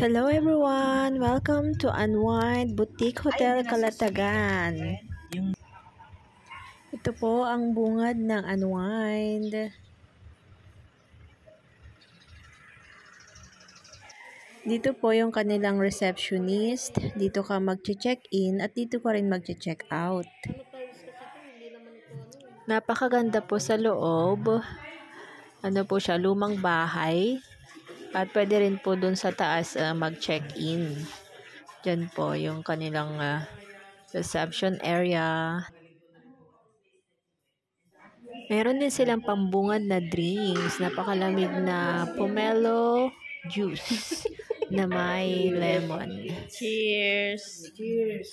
Hello everyone! Welcome to Unwind Boutique Hotel Calatagan. Ito po ang bungad ng Unwind. Dito po yung kanilang receptionist. Dito ka mag-check-in at dito ka rin mag-check out. Napakaganda po sa loob. Ano po siya, lumang bahay. At pwede rin po dun sa taas mag-check-in. Diyan po yung kanilang reception area. Meron din silang pambungad na drinks. Napakalamig na pomelo juice na may lemon. Cheers! Cheers!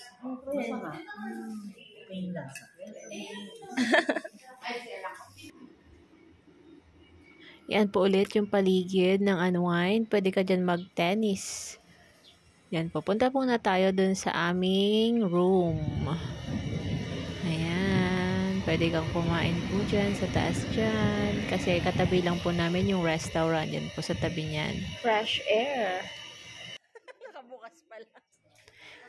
Yan po ulit yung paligid ng Unwind. Pwede ka dyan mag-tennis. Yan po. Punta po na tayo dun sa aming room. Ayan. Pwede kang kumain po dyan sa taas dyan. Kasi katabi lang po namin yung restaurant. Yan po sa tabi niyan. Fresh air. Nakabukas pala.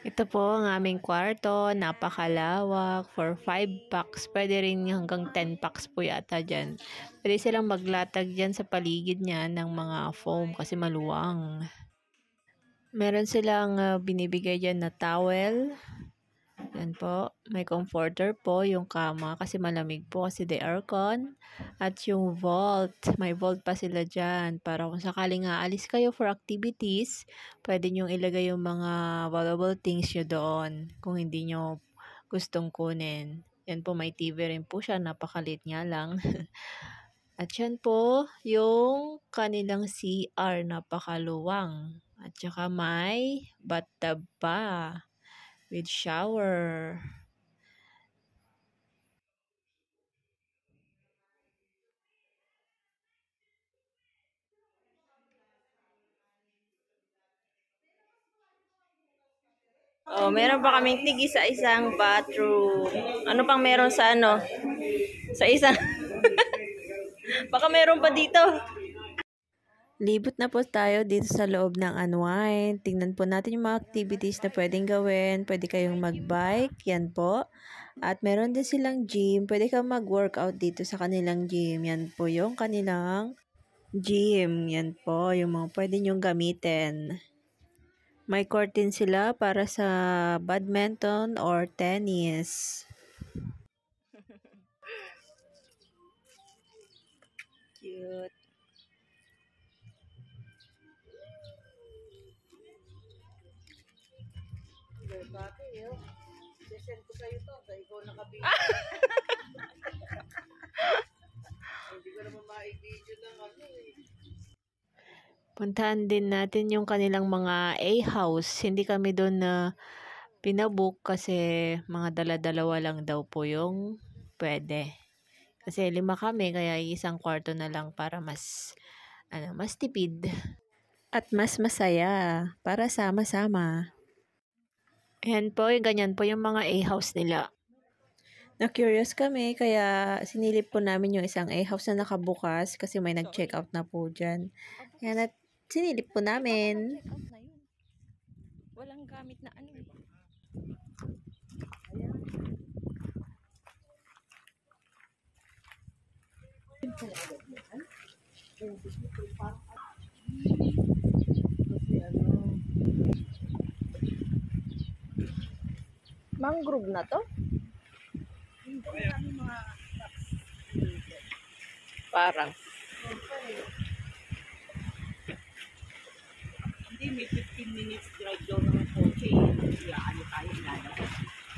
Ito po ang aming kwarto, napakalawak, for 5 packs, pwede rin hanggang 10 packs po yata dyan. Pwede silang maglatag dyan sa paligid niya ng mga foam kasi maluwang. Meron silang binibigay dyan na towel. Yan po, may comforter po yung kama kasi malamig po kasi the aircon. At yung vault, may vault pa sila dyan para kung sakaling aalis kayo for activities, pwede nyong ilagay yung mga valuable things nyo doon kung hindi nyo gustong kunin. Yan po, may TV rin po siya, napakalit nga lang. At yan po, yung kanilang CR, napakaluwang. At saka may bathtub pa with shower. Oh, meron pa kaming tigi sa isang bathroom. Ano pang meron sa ano? Sa isang baka meron pa dito. Libot na po tayo dito sa loob ng Unwind. Tingnan po natin yung mga activities na pwedeng gawin. Pwede kayong mag-bike, yan po. At meron din silang gym. Pwede kang mag-workout dito sa kanilang gym. Yan po yung kanilang gym. Yan po yung mga pwede nyong gamitin. May court din sila para sa badminton or tennis. Cute. Sesend ko sa'yo to, dahil ikaw nakabili. Hindi ko naman ma-video ng ano eh. Puntahan din natin yung kanilang mga A-house. Hindi kami doon na pinabook kasi mga dala-dalawa lang daw po yung pwede. Kasi 5 kami kaya isang kwarto na lang para mas tipid at mas masaya para sama-sama. Ayan po, ganyan po yung mga A-house nila. Na-curious kami kaya sinilip po namin yung isang A-house na nakabukas kasi may nag-check out na po dyan. Ayan, at sinilip po namin. Walang gamit na ano. Mangrove na to? Parang. Hindi, may 15 minutes drive daw ng kotse. Kaya ano tayo lalabas.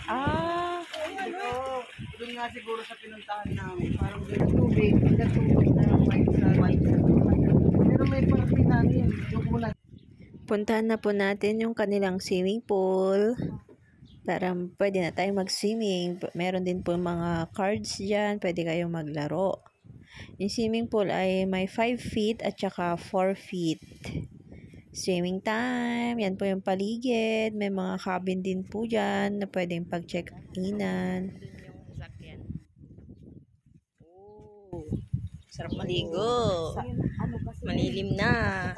Ano? Doon nga siguro sa pinuntahan namin. Parang may tubig na white sa pero may parking namin. Yung muna. Puntahan na po natin yung kanilang swimming pool. Para pwede na tayong mag-swimming. Meron din po mga cards dyan. Pwede kayong maglaro. Yung swimming pool ay may 5 feet at saka 4 feet. Swimming time. Yan po yung paligid. May mga cabin din po dyan na pwedeng pag-check-inan. Oh, sarap maligo. Malilim na.